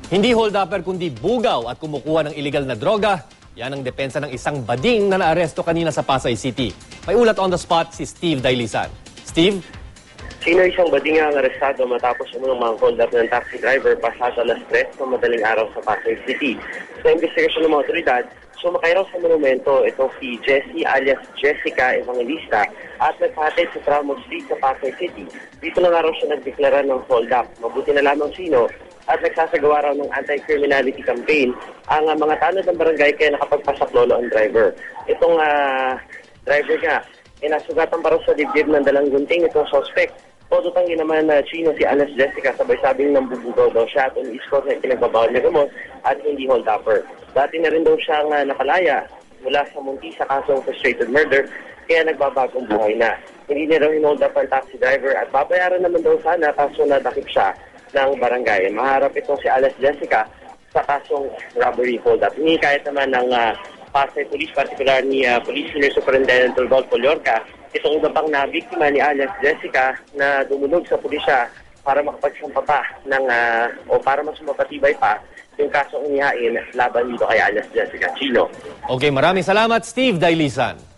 Hindi hold-upper kundi bugaw at kumukuha ng iligal na droga. Yan ang depensa ng isang bading na naaresto kanina sa Pasay City. May ulat on the spot si Steve Dailisan. Steve? Sino isang bading ang arestado matapos umang hold up ng taxi driver pasado alas 3 ng madaling araw sa Pasay City. Sa investigasyon ng mga otoridad, sumakay raw sa monumento itong si Jessie alias Jessica Evangelista at nagpahatid sa Tramos Street sa Pasay City. Dito na nga raw siya nagdeklara ng hold up. Mabuti na lamang sino at nagsasagawa raw ng anti-criminality campaign ang mga tanod ng barangay kaya nakapagpasaklolo ang driver. Itong driver nga, nasugatan pa raw sa dibdib ng dalang gunting itong suspect. Todo tanggi naman na Chino si Alice Jessica sabay-sabing nambubugaw daw siya at umiiskot na pinagbabawal niya gamot at hindi hold-upper. Dati na rin daw siyang nakalaya mula sa munti sa kasong frustrated murder kaya nagbabagong buhay na. Hindi niya raw hinold up ang taxi driver at babayaran naman daw sana kaso nadakip siya ng barangay. Maharap itong si Alice Jessica sa kasong robbery hold-up. Hindi kahit naman ng Pasay Police, particular ni Police Senior Superintendent Rodolfo Llorca, itong iba pang nabiktima ni Alice Jessica na dumulog sa pulisya para makapagsampa pa ng, o para mas mapatibay pa yung kasong inihain laban dito kay Alice Jessica. Chino. Okay, maraming salamat Steve Dailisan.